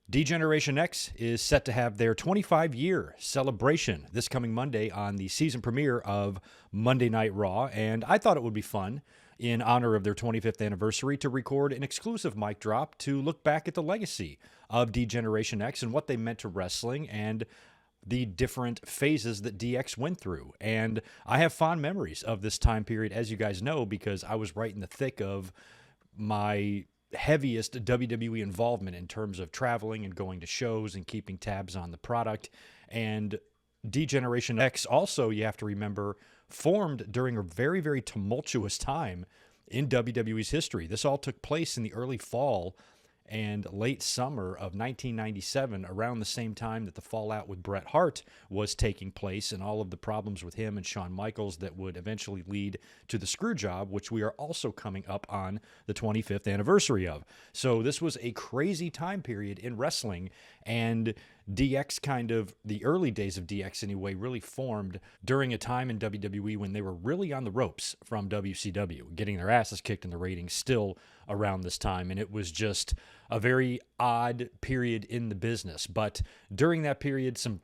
Degeneration X is set to have their 25-year celebration this coming Monday on the season premiere of Monday Night Raw, and I thought it would be fun, in honor of their 25th anniversary, to record an exclusive mic drop to look back at the legacy of Degeneration X and what they meant to wrestling and the different phases that DX went through. And I have fond memories of this time period, as you guys know, because I was right in the thick of my heaviest WWE involvement in terms of traveling and going to shows and keeping tabs on the product. And Degeneration X also, you have to remember, formed during a very, very tumultuous time in WWE's history. This all took place in the early fall and late summer of 1997, around the same time that the fallout with Bret Hart was taking place and all of the problems with him and Shawn Michaels that would eventually lead to the Screwjob, which we are also coming up on the 25th anniversary of. So this was a crazy time period in wrestling, and DX the early days of DX anyway, really formed during a time in WWE when they were really on the ropes from WCW, getting their asses kicked in the ratings still around this time. And it was just a very odd period in the business. But during that period, some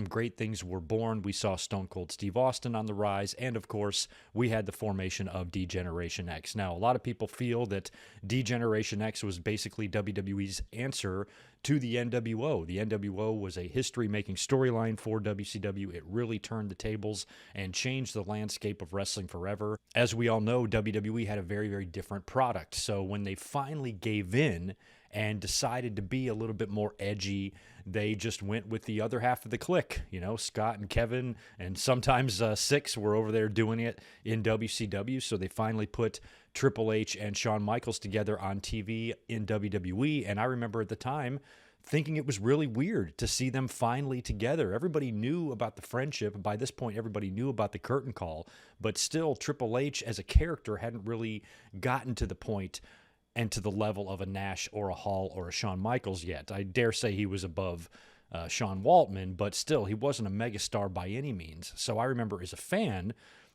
great things were born. We saw Stone Cold Steve Austin on the rise. And of course, we had the formation of Degeneration X. Now, a lot of people feel that Degeneration X was basically WWE's answer to the NWO. The NWO was a history-making storyline for WCW. It really turned the tables and changed the landscape of wrestling forever. As we all know, WWE had a very, very different product. So when they finally gave in and decided to be a little bit more edgy, they just went with the other half of the clique. You know, Scott and Kevin, and sometimes Six were over there doing it in WCW. So they finally put Triple H and Shawn Michaels together on TV in WWE. And I remember at the time thinking it was really weird to see them finally together. Everybody knew about the friendship. By this point, everybody knew about the curtain call. But still, Triple H as a character hadn't really gotten to the point and to the level of a Nash or a Hall or a Shawn Michaels yet. I dare say he was above Sean Waltman, but still, he wasn't a megastar by any means. So I remember as a fan,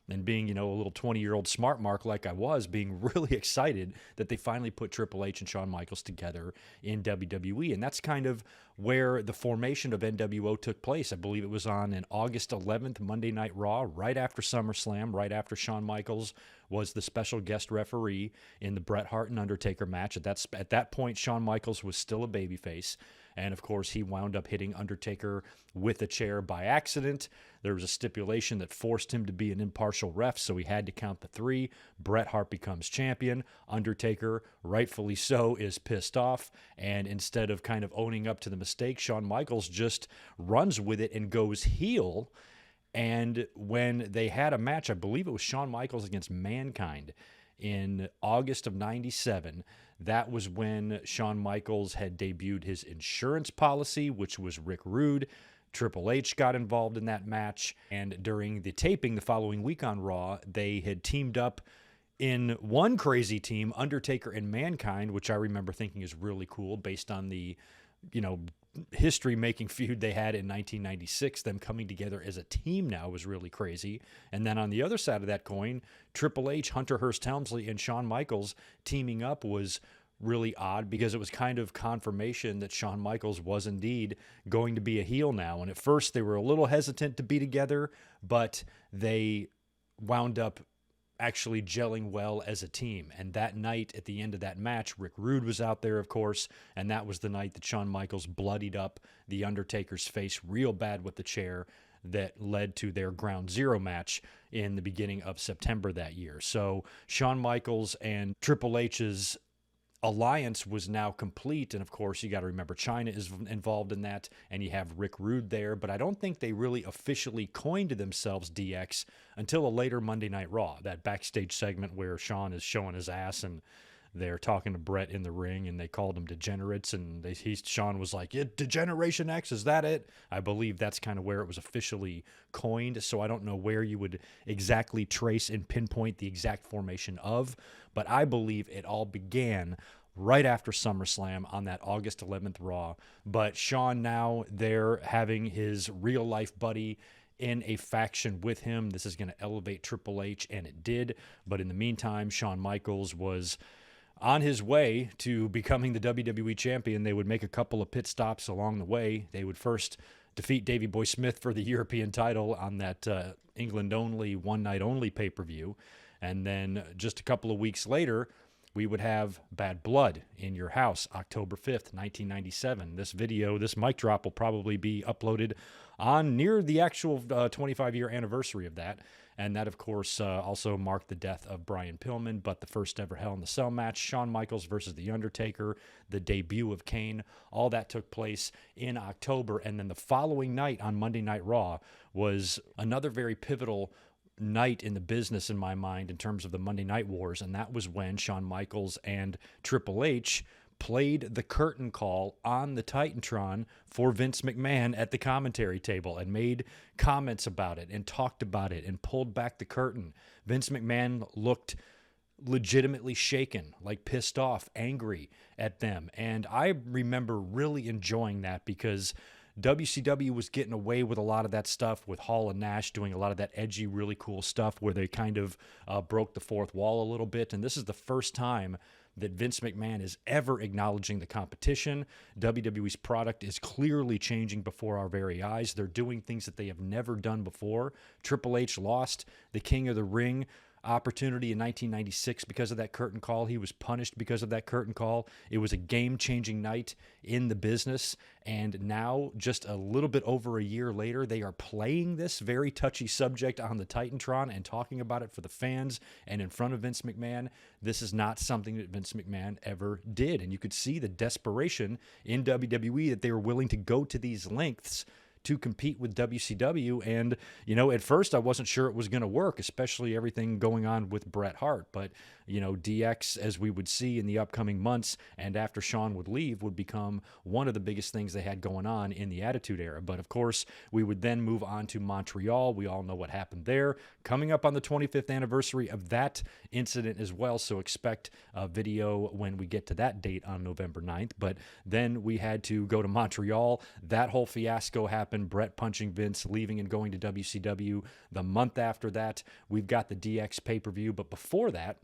and being, a little 20-year-old smart mark like I was, being really excited that they finally put Triple H and Shawn Michaels together in WWE. And that's kind of where the formation of NWO took place. I believe it was on an August 11th Monday Night Raw, right after SummerSlam, right after Shawn Michaels was the special guest referee in the Bret Hart and Undertaker match. At that point, Shawn Michaels was still a babyface. And of course, he wound up hitting Undertaker with a chair by accident. There was a stipulation that forced him to be an impartial ref, so he had to count the three. Bret Hart becomes champion. Undertaker, rightfully so, is pissed off. And instead of kind of owning up to the mistake, Shawn Michaels just runs with it and goes heel. And when they had a match, I believe it was Shawn Michaels against Mankind in August of 97, that was when Shawn Michaels had debuted his insurance policy, which was Rick Rude. Triple H got involved in that match, and during the taping the following week on Raw, they had teamed up in one crazy team, Undertaker and Mankind, which I remember thinking is really cool based on the, history-making feud they had in 1996. Them coming together as a team now was really crazy. And then on the other side of that coin, Triple H, Hunter Hearst Helmsley, and Shawn Michaels teaming up was really odd because it was kind of confirmation that Shawn Michaels was indeed going to be a heel now. And at first they were a little hesitant to be together, but they wound up actually gelling well as a team. And that night, at the end of that match, Rick Rude was out there, of course, and that was the night that Shawn Michaels bloodied up The Undertaker's face real bad with the chair that led to their Ground Zero match in the beginning of September that year. So Shawn Michaels and Triple H's alliance was now complete, and of course you got to remember China is involved in that, and you have Rick Rude there, but I don't think they really officially coined themselves DX until a later Monday Night Raw, that backstage segment where Shawn is showing his ass and they're talking to Bret in the ring, and they called him degenerates, and Shawn was like, yeah, Degeneration X, is that it? I believe that's kind of where it was officially coined, so I don't know where you would exactly trace and pinpoint the exact formation of, but I believe it all began right after SummerSlam on that August 11th Raw. But Shawn now there having his real-life buddy in a faction with him. This is going to elevate Triple H, and it did. But in the meantime, Shawn Michaels was On his way to becoming the WWE champion, they would make a couple of pit stops along the way. They would first defeat Davey Boy Smith for the European title on that England-only, one-night-only pay-per-view. And then just a couple of weeks later, we would have Bad Blood in Your House, October 5th, 1997. This video, this mic drop will probably be uploaded on near the actual 25-year anniversary of that. And that, of course, also marked the death of Brian Pillman, but the first ever Hell in the Cell match, Shawn Michaels versus The Undertaker, the debut of Kane, all that took place in October. And then the following night on Monday Night Raw was another very pivotal night in the business in my mind in terms of the Monday Night Wars, and that was when Shawn Michaels and Triple H played the curtain call on the Titantron for Vince McMahon at the commentary table and made comments about it and talked about it and pulled back the curtain. Vince McMahon looked legitimately shaken, like pissed off, angry at them. And I remember really enjoying that because WCW was getting away with a lot of that stuff with Hall and Nash doing a lot of that edgy, really cool stuff where they kind of broke the fourth wall a little bit. And this is the first time that Vince McMahon is ever acknowledging the competition. WWE's product is clearly changing before our very eyes. They're doing things that they have never done before. Triple H lost the King of the Ring opportunity in 1996 because of that curtain call. He was punished because of that curtain call. It was a game-changing night in the business, and now, just a little bit over a year later, they are playing this very touchy subject on the Titantron and talking about it for the fans and in front of Vince McMahon. This is not something that Vince McMahon ever did, and you could see the desperation in WWE that they were willing to go to these lengths to compete with WCW. And, at first I wasn't sure it was going to work, especially everything going on with Bret Hart. But, DX, as we would see in the upcoming months and after Shawn would leave, would become one of the biggest things they had going on in the Attitude Era. But, of course, we would then move on to Montreal. We all know what happened there. Coming up on the 25th anniversary of that incident as well, so expect a video when we get to that date on November 9th. But then we had to go to Montreal. That whole fiasco happened. Bret punching Vince, leaving and going to WCW. The month after that, we've got the DX pay-per-view. But before that,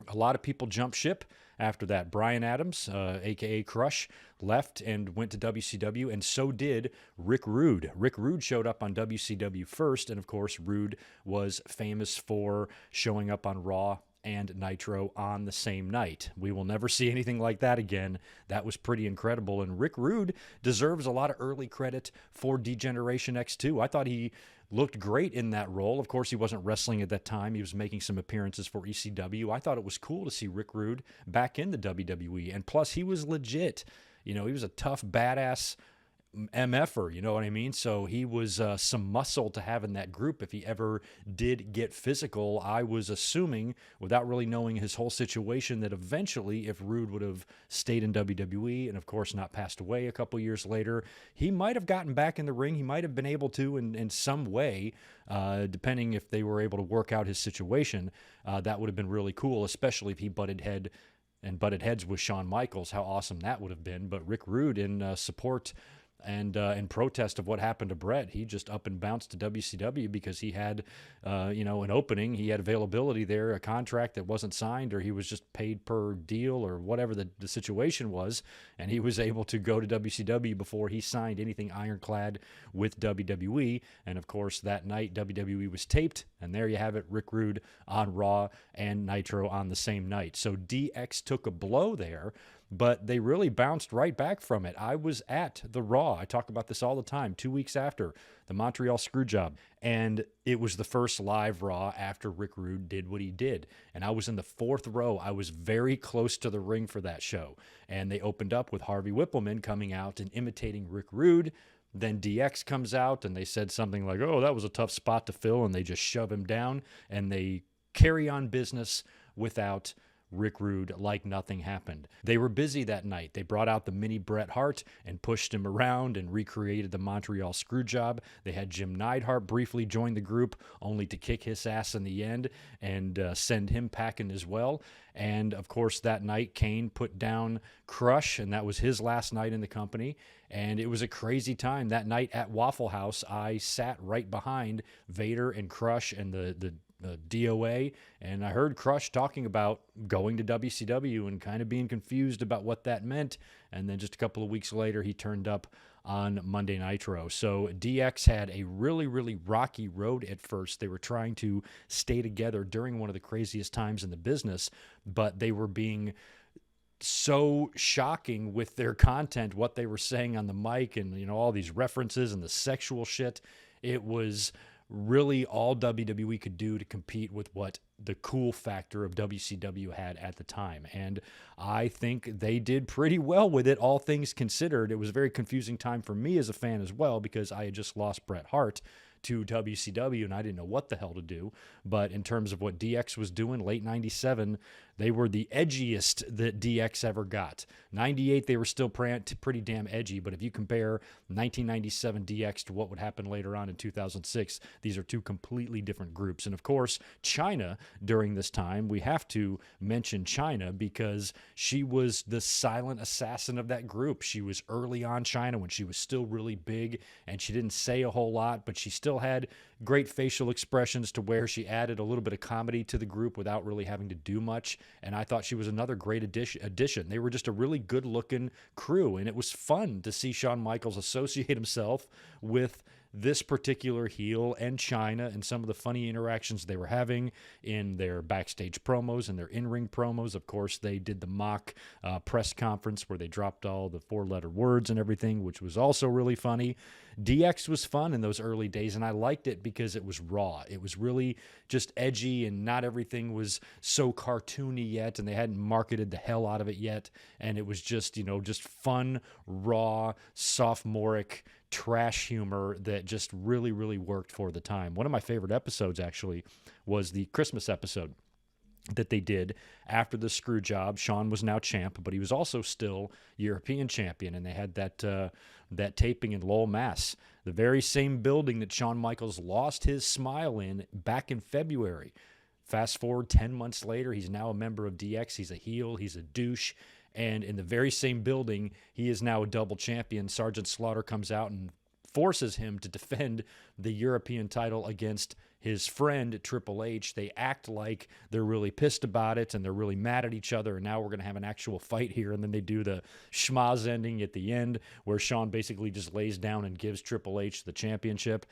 a lot of people jumped ship after that. Bryan Adams, a.k.a. Crush, left and went to WCW, and so did Rick Rude. Rick Rude showed up on WCW first, and of course, Rude was famous for showing up on Raw and Nitro on the same night. We will never see anything like that again. That was pretty incredible, and Rick Rude deserves a lot of early credit for Degeneration X too. I thought he looked great in that role. Of course, he wasn't wrestling at that time. He was making some appearances for ECW. I thought it was cool to see Rick Rude back in the WWE, and plus, he was legit. He was a tough, badass MFer, you know what I mean? So he was some muscle to have in that group if he ever did get physical. I was assuming, without really knowing his whole situation, that eventually, if Rude would have stayed in WWE and, of course, not passed away a couple years later, he might have gotten back in the ring. He might have been able to in some way, depending if they were able to work out his situation. That would have been really cool, especially if he butted heads with Shawn Michaels. How awesome that would have been. But Rick Rude, in support and in protest of what happened to Bret, he just up and bounced to WCW because he had, an opening. He had availability there, a contract that wasn't signed, or he was just paid per deal, or whatever the situation was, and he was able to go to WCW before he signed anything ironclad with WWE. And of course, that night WWE was taped, and there you have it, Rick Rude on Raw and Nitro on the same night. So DX took a blow there, but they really bounced right back from it. I was at the Raw. I talk about this all the time. 2 weeks after the Montreal Screwjob, and it was the first live Raw after Rick Rude did what he did. And I was in the fourth row. I was very close to the ring for that show. And they opened up with Harvey Whippleman coming out and imitating Rick Rude. Then DX comes out, and they said something like, "Oh, that was a tough spot to fill," and they just shove him down, and they carry on business without Rick Rude like nothing happened. They were busy that night. They brought out the mini Bret Hart and pushed him around and recreated the Montreal Screwjob. They had Jim Neidhart briefly join the group, only to kick his ass in the end and send him packing as well. And, of course, that night, Kane put down Crush, and that was his last night in the company. And it was a crazy time. That night at Waffle House, I sat right behind Vader and Crush and the DOA, and I heard Crush talking about going to WCW and kind of being confused about what that meant. And then just a couple of weeks later, he turned up on Monday Nitro. So DX had a really, really rocky road at first. They were trying to stay together during one of the craziest times in the business, but they were being so shocking with their content, what they were saying on the mic, and all these references and the sexual shit. It was really all WWE could do to compete with what the cool factor of WCW had at the time. And I think they did pretty well with it, all things considered. It was a very confusing time for me as a fan as well, because I had just lost Bret Hart to WCW, and I didn't know what the hell to do. But in terms of what DX was doing, late 97, they were the edgiest that DX ever got. 98, they were still pretty damn edgy, but if you compare 1997 DX to what would happen later on in 2006, these are two completely different groups. And of course, Chyna, during this time, we have to mention Chyna because she was the silent assassin of that group. She was early on Chyna when she was still really big, and she didn't say a whole lot, but she still had great facial expressions to where she added a little bit of comedy to the group without really having to do much. And I thought she was another great addition. They were just a really good-looking crew, and it was fun to see Shawn Michaels associate himself with this particular heel and Chyna, and some of the funny interactions they were having in their backstage promos and their in-ring promos. Of course, they did the mock press conference where they dropped all the four-letter words and everything, which was also really funny. DX was fun in those early days, and I liked it because it was raw. It was really just edgy, and not everything was so cartoony yet, and they hadn't marketed the hell out of it yet. And it was just, just fun, raw, sophomoric trash humor that just really, really worked for the time. One of my favorite episodes, actually, was the Christmas episode that they did after the screw job. Shawn was now champ, but he was also still European champion, and they had that taping in Lowell, Mass, the very same building that Shawn Michaels lost his smile in back in February. Fast forward 10 months later, he's now a member of DX. He's a heel, he's a douche, and in the very same building, he is now a double champion. Sergeant Slaughter comes out and forces him to defend the European title against his friend Triple H. They act like they're really pissed about it and they're really mad at each other, and now we're going to have an actual fight here. And then they do the schmaz ending at the end where Shawn basically just lays down and gives Triple H the championship.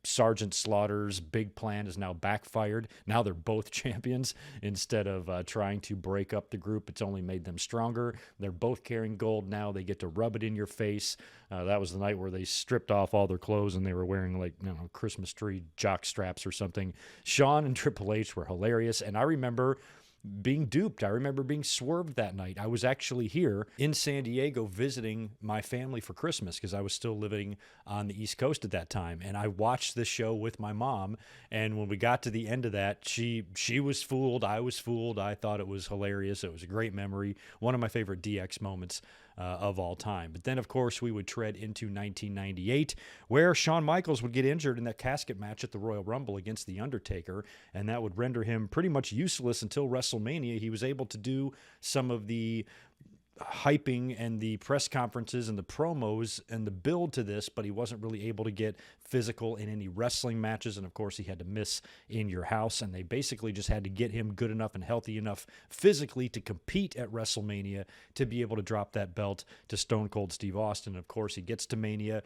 Sergeant Slaughter's big plan is now backfired. Now they're both champions. Instead of trying to break up the group, it's only made them stronger. They're both carrying gold now. They get to rub it in your face. That was the night where they stripped off all their clothes and they were wearing Christmas tree jock straps or something. Shawn and Triple H were hilarious, and I remember being duped. I remember being swerved that night. I was actually here in San Diego visiting my family for Christmas because I was still living on the East Coast at that time. And I watched this show with my mom. And when we got to the end of that, she was fooled. I was fooled. I thought it was hilarious. It was a great memory. One of my favorite DX moments of all time. But then, of course, we would tread into 1998, where Shawn Michaels would get injured in that casket match at the Royal Rumble against The Undertaker, and that would render him pretty much useless until WrestleMania. He was able to do some of the hyping and the press conferences and the promos and the build to this, but he wasn't really able to get physical in any wrestling matches. And of course he had to miss In Your House, and they basically just had to get him good enough and healthy enough physically to compete at WrestleMania to be able to drop that belt to Stone Cold Steve Austin. Of course he gets to Mania.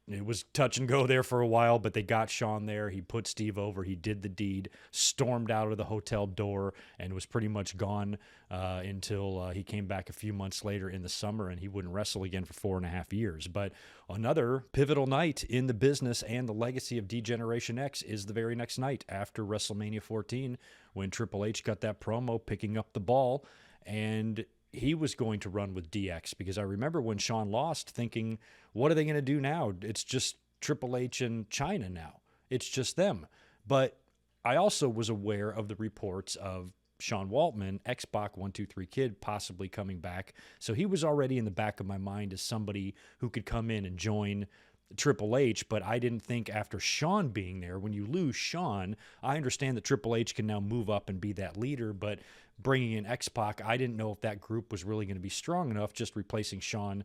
It was touch and go there for a while, but they got Shawn there. He put Steve over. He did the deed, stormed out of the hotel door, and was pretty much gone until he came back a few months later in the summer, and he wouldn't wrestle again for 4.5 years. But another pivotal night in the business and the legacy of Degeneration X is the very next night after WrestleMania 14, when Triple H got that promo picking up the ball, and he was going to run with DX, because I remember when Shawn lost thinking, what are they going to do now? It's just Triple H and Chyna now. It's just them. But I also was aware of the reports of Sean Waltman, X-Pac 123 Kid, possibly coming back. So he was already in the back of my mind as somebody who could come in and join Triple H, but I didn't think after Shawn being there, when you lose Shawn, I understand that Triple H can now move up and be that leader, but bringing in X-Pac, I didn't know if that group was really going to be strong enough, just replacing Shawn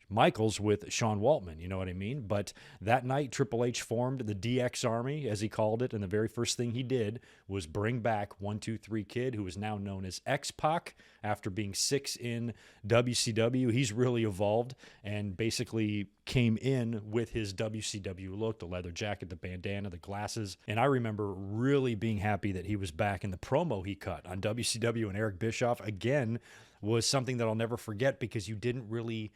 Michaels with Shawn Waltman, you know what I mean? But that night, Triple H formed the DX Army, as he called it, and the very first thing he did was bring back 1-2-3 Kid, who is now known as X-Pac, after being 6 in WCW. He's really evolved and basically came in with his WCW look, the leather jacket, the bandana, the glasses. And I remember really being happy that he was back, in the promo he cut on WCW and Eric Bischoff, again, was something that I'll never forget, because you didn't really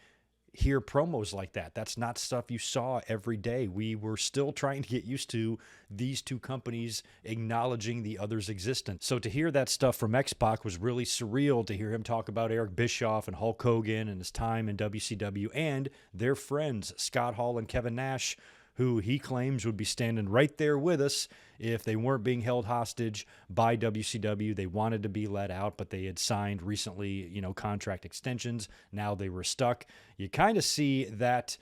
hear promos like that. That's not stuff you saw every day. We were still trying to get used to these two companies acknowledging the other's existence. So to hear that stuff from X-Pac was really surreal, to hear him talk about Eric Bischoff and Hulk Hogan and his time in WCW and their friends, Scott Hall and Kevin Nash, who he claims would be standing right there with us if they weren't being held hostage by WCW. They wanted to be let out, but they had signed recently, contract extensions. Now they were stuck. You kind of see that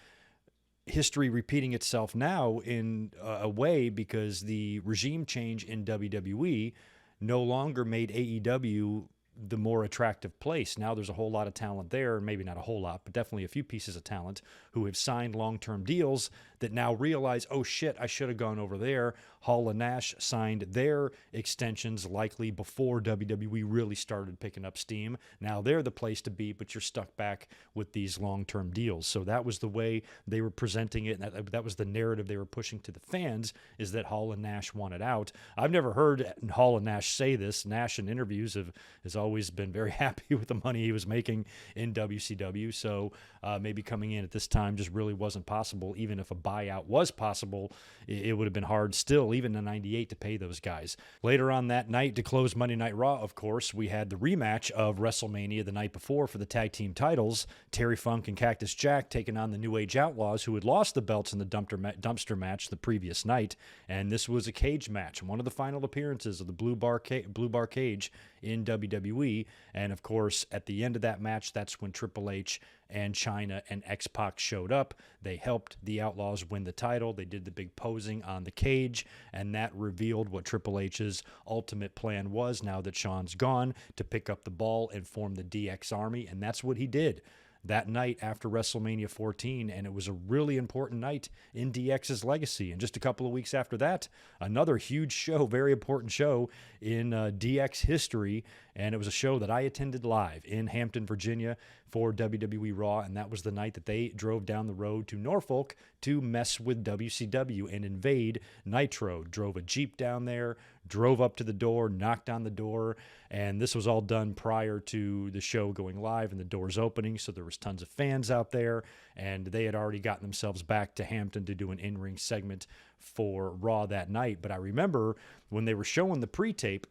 history repeating itself now in a way, because the regime change in WWE no longer made AEW the more attractive place. Now there's a whole lot of talent there, maybe not a whole lot, but definitely a few pieces of talent who have signed long-term deals that now realize, oh shit, I should have gone over there. Hall and Nash signed their extensions likely before WWE really started picking up steam. Now they're the place to be, but you're stuck back with these long-term deals. So that was the way they were presenting it. And that was the narrative they were pushing to the fans, is that Hall and Nash wanted out. I've never heard Hall and Nash say this. Nash in interviews has always been very happy with the money he was making in WCW. So maybe coming in at this time just really wasn't possible. Even if a buyout was possible, it would have been hard still, even in '98, to pay those guys. Later on that night, to close Monday Night Raw, of course, we had the rematch of WrestleMania the night before for the tag team titles. Terry Funk and Cactus Jack taking on the New Age Outlaws, who had lost the belts in the dumpster match the previous night. And this was a cage match, one of the final appearances of the Blue Bar Cage in WWE. And of course, at the end of that match, that's when Triple H and Chyna and X-Pac showed up. They helped the Outlaws win the title. They did the big posing on the cage, and that revealed what Triple H's ultimate plan was, now that Shawn's gone, to pick up the ball and form the DX Army. And that's what he did that night after WrestleMania 14, and it was a really important night in DX's legacy. And just a couple of weeks after that, another huge show, very important show in DX history, and it was a show that I attended live in Hampton, Virginia for WWE Raw, and that was the night that they drove down the road to Norfolk to mess with WCW and invade Nitro. Drove a Jeep down there, drove up to the door, knocked on the door, and this was all done prior to the show going live and the doors opening, so there was tons of fans out there, and they had already gotten themselves back to Hampton to do an in-ring segment for Raw that night. But I remember when they were showing the pre-tape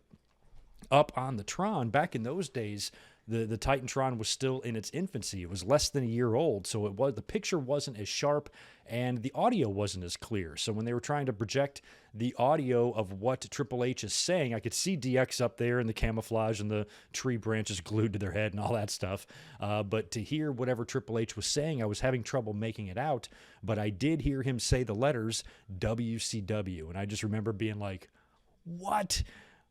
up on the Tron, back in those days, the Titantron was still in its infancy. It was less than a year old, so the picture wasn't as sharp and the audio wasn't as clear. So when they were trying to project the audio of what Triple H is saying, I could see DX up there in the camouflage and the tree branches glued to their head and all that stuff. But to hear whatever Triple H was saying, I was having trouble making it out. But I did hear him say the letters WCW, and I just remember being like, what?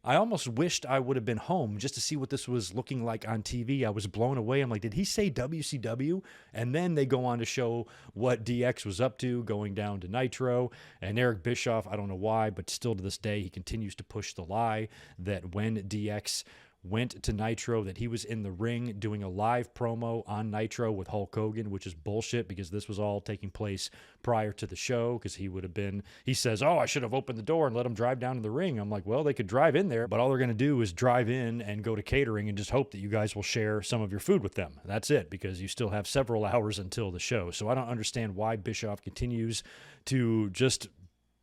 I almost wished I would have been home just to see what this was looking like on TV. I was blown away. I'm like, did he say WCW? And then they go on to show what DX was up to, going down to Nitro. And Eric Bischoff, I don't know why, but still to this day, he continues to push the lie that when DX went to Nitro, that he was in the ring doing a live promo on Nitro with Hulk Hogan, which is bullshit, because this was all taking place prior to the show, because he says, oh, I should have opened the door and let him drive down to the ring. I'm like, well, they could drive in there, but all they're going to do is drive in and go to catering and just hope that you guys will share some of your food with them. That's it, because you still have several hours until the show. So I don't understand why Bischoff continues to just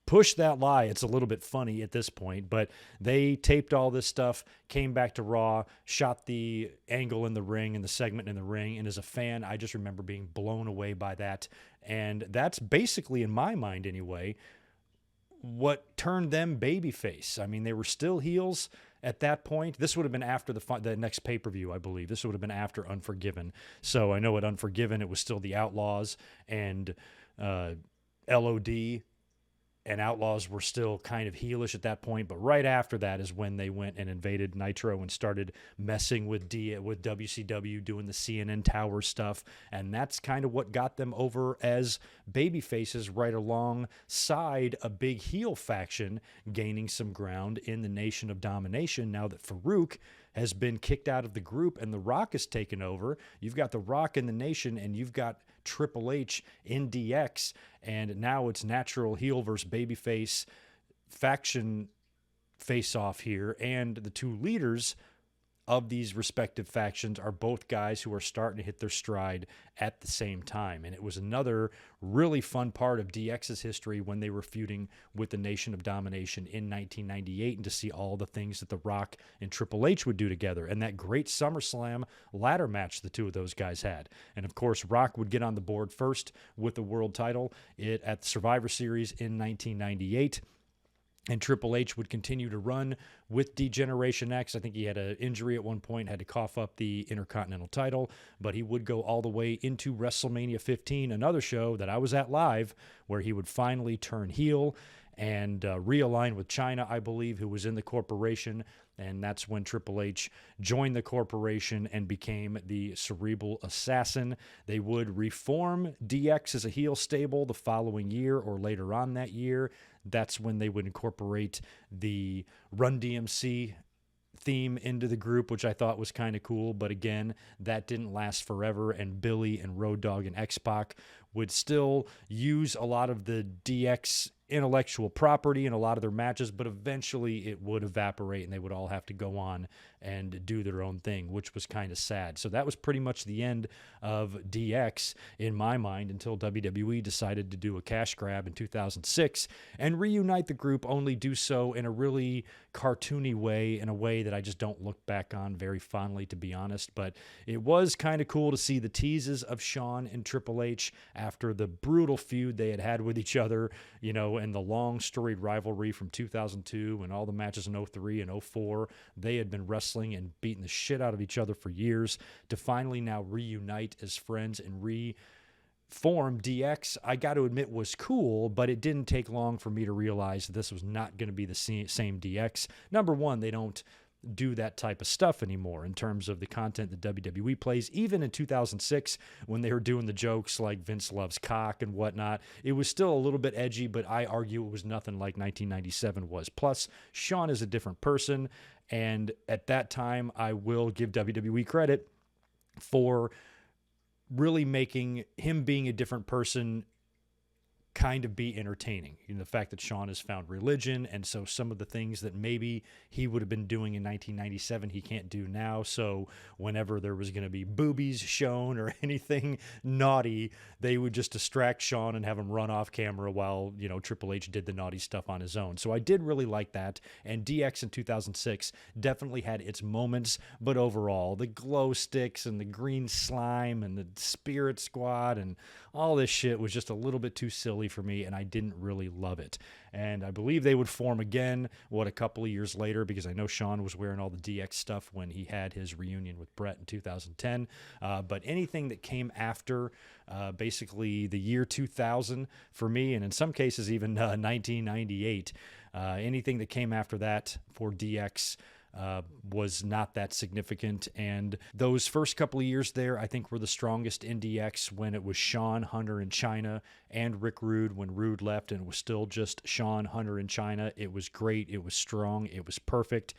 push that lie. It's a little bit funny at this point, but they taped all this stuff, came back to Raw, shot the angle in the ring and the segment in the ring, and as a fan, I just remember being blown away by that. And that's basically, in my mind anyway, what turned them babyface. I mean, they were still heels at that point. This would have been after the next pay-per-view, I believe. This would have been after Unforgiven. So I know at Unforgiven, it was still the Outlaws and LOD and Outlaws were still kind of heelish at that point, but right after that is when they went and invaded Nitro and started messing with WCW, doing the CNN Tower stuff, and that's kind of what got them over as baby faces, right alongside a big heel faction gaining some ground in the Nation of Domination. Now that Farouk has been kicked out of the group and The Rock has taken over, you've got The Rock in the Nation, and you've got Triple H in DX, and now it's natural heel versus babyface faction face-off here, and the two leaders of these respective factions are both guys who are starting to hit their stride at the same time. And it was another really fun part of DX's history when they were feuding with the Nation of Domination in 1998, and to see all the things that The Rock and Triple H would do together, and that great SummerSlam ladder match the two of those guys had. And of course, Rock would get on the board first with the world title at the Survivor Series in 1998. And Triple H would continue to run with Degeneration X. I think he had an injury at one point, had to cough up the Intercontinental title, but he would go all the way into WrestleMania 15, another show that I was at live, where he would finally turn heel and realign with China, I believe, who was in the corporation. And that's when Triple H joined the corporation and became the Cerebral Assassin. They would reform DX as a heel stable the following year or later on that year. That's when they would incorporate the Run DMC theme into the group, which I thought was kind of cool. But again, that didn't last forever, and Billy and Road Dogg and X-Pac would still use a lot of the DX intellectual property in a lot of their matches, but eventually it would evaporate and they would all have to go on and do their own thing, which was kind of sad. So that was pretty much the end of DX in my mind, until WWE decided to do a cash grab in 2006 and reunite the group, only do so in a really cartoony way, in a way that I just don't look back on very fondly, to be honest. But it was kind of cool to see the teases of Shawn and Triple H after the brutal feud they had with each other, you know, and the long storied rivalry from 2002 and all the matches in 03 and 04. They had been wrestling and beating the shit out of each other for years, to finally now reunite as friends and reform DX, I got to admit, was cool, but it didn't take long for me to realize that this was not going to be the same DX. Number one, they don't do that type of stuff anymore in terms of the content that WWE plays. Even in 2006, when they were doing the jokes like Vince loves cock and whatnot, it was still a little bit edgy, but I argue it was nothing like 1997 was. Plus, Shawn is a different person, and at that time, I will give WWE credit for really making him being a different person kind of be entertaining. You know, the fact that Shawn has found religion, and so some of the things that maybe he would have been doing in 1997 he can't do now. So whenever there was going to be boobies shown or anything naughty, they would just distract Shawn and have him run off camera while, you know, Triple H did the naughty stuff on his own. So I did really like that, and DX in 2006 definitely had its moments, but overall the glow sticks and the green slime and the Spirit Squad and all this shit was just a little bit too silly for me, and I didn't really love it. And I believe they would form again, a couple of years later, because I know Shawn was wearing all the DX stuff when he had his reunion with Brett in 2010. But anything that came after basically the year 2000 for me, and in some cases even 1998, anything that came after that for DX was not that significant. And those first couple of years there, I think, were the strongest in DX, when it was Shawn, Hunter, and Chyna, and Rick Rude when Rude left, and it was still just Shawn, Hunter, and Chyna. It was great. It was strong. It was perfect.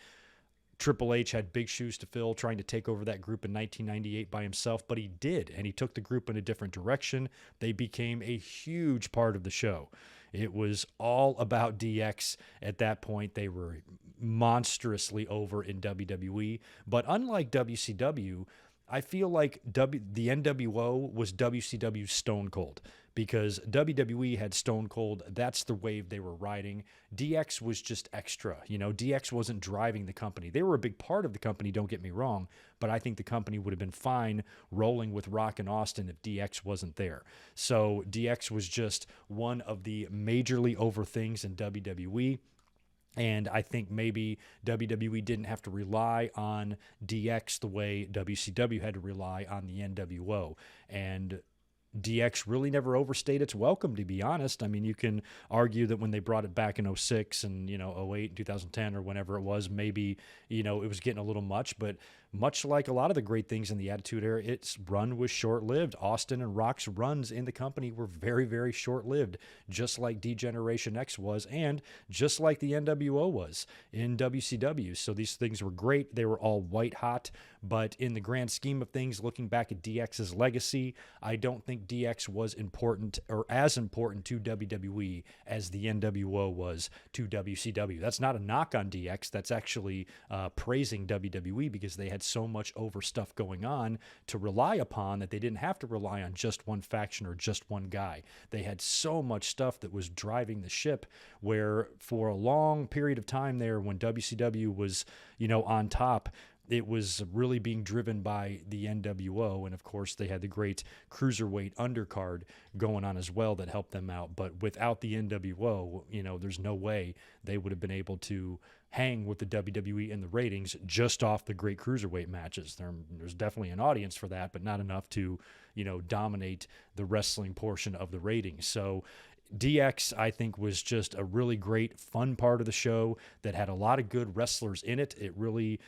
Triple H had big shoes to fill trying to take over that group in 1998 by himself, but he did, and he took the group in a different direction. They became a huge part of the show. It was all about DX at that point. They were monstrously over in WWE. But unlike WCW, I feel like the NWO was WCW's Stone Cold, because WWE had Stone Cold. That's the wave they were riding. DX was just extra. You know, DX wasn't driving the company. They were a big part of the company, don't get me wrong, but I think the company would have been fine rolling with Rock and Austin if DX wasn't there. So DX was just one of the majorly over things in WWE. And I think maybe WWE didn't have to rely on DX the way WCW had to rely on the NWO. And DX really never overstayed its welcome, to be honest. I mean, you can argue that when they brought it back in '06 and, 08 and 2010 or whenever it was, maybe, it was getting a little much. But much like a lot of the great things in the Attitude Era, its run was short-lived. Austin and Rock's runs in the company were very, very short-lived, just like Degeneration X was, and just like the NWO was in WCW. So these things were great. They were all white-hot. But in the grand scheme of things, looking back at DX's legacy, I don't think DX was important or as important to WWE as the NWO was to WCW. That's not a knock on DX. That's actually praising WWE because they had so much over stuff going on to rely upon that they didn't have to rely on just one faction or just one guy. They had so much stuff that was driving the ship where for a long period of time there when WCW was, on top, it was really being driven by the NWO, and of course they had the great cruiserweight undercard going on as well that helped them out. But without the NWO, there's no way they would have been able to hang with the WWE in the ratings just off the great cruiserweight matches. There's definitely an audience for that, but not enough to, dominate the wrestling portion of the ratings. So DX, I think, was just a really great, fun part of the show that had a lot of good wrestlers in it. It really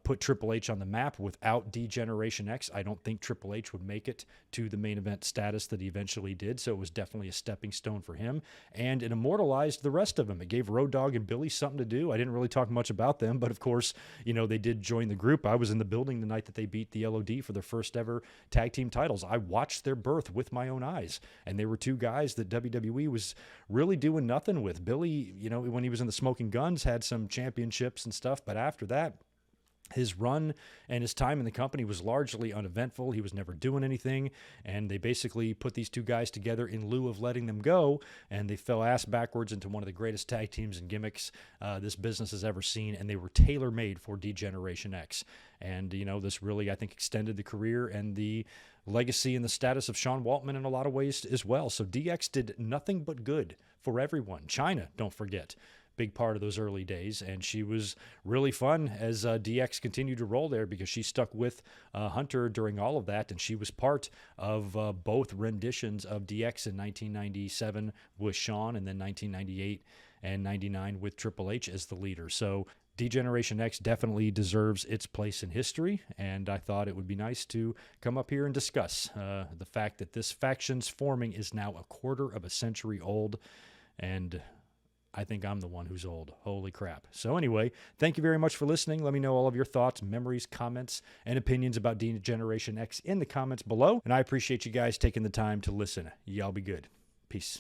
put Triple H on the map. Without Degeneration X, I don't think Triple H would make it to the main event status that he eventually did, so it was definitely a stepping stone for him, and it immortalized the rest of them. It gave Road Dogg and Billy something to do. I didn't really talk much about them, but of course, they did join the group. I was in the building the night that they beat the LOD for their first ever tag team titles. I watched their birth with my own eyes, and they were two guys that WWE was really doing nothing with. Billy, when he was in the Smoking Guns, had some championships and stuff, but after that, his run and his time in the company was largely uneventful. He was never doing anything, and they basically put these two guys together in lieu of letting them go, and they fell ass backwards into one of the greatest tag teams and gimmicks this business has ever seen, and they were tailor-made for Degeneration X. And, this really, I think, extended the career and the legacy and the status of Sean Waltman in a lot of ways as well. So DX did nothing but good for everyone. Chyna, don't forget, big part of those early days, and she was really fun as DX continued to roll there because she stuck with Hunter during all of that, and she was part of both renditions of DX in 1997 with Shawn, and then 1998 and 99 with Triple H as the leader. So Degeneration X definitely deserves its place in history, and I thought it would be nice to come up here and discuss the fact that this faction's forming is now a quarter of a century old, and I think I'm the one who's old. Holy crap. So anyway, thank you very much for listening. Let me know all of your thoughts, memories, comments, and opinions about Degeneration X in the comments below, and I appreciate you guys taking the time to listen. Y'all be good. Peace.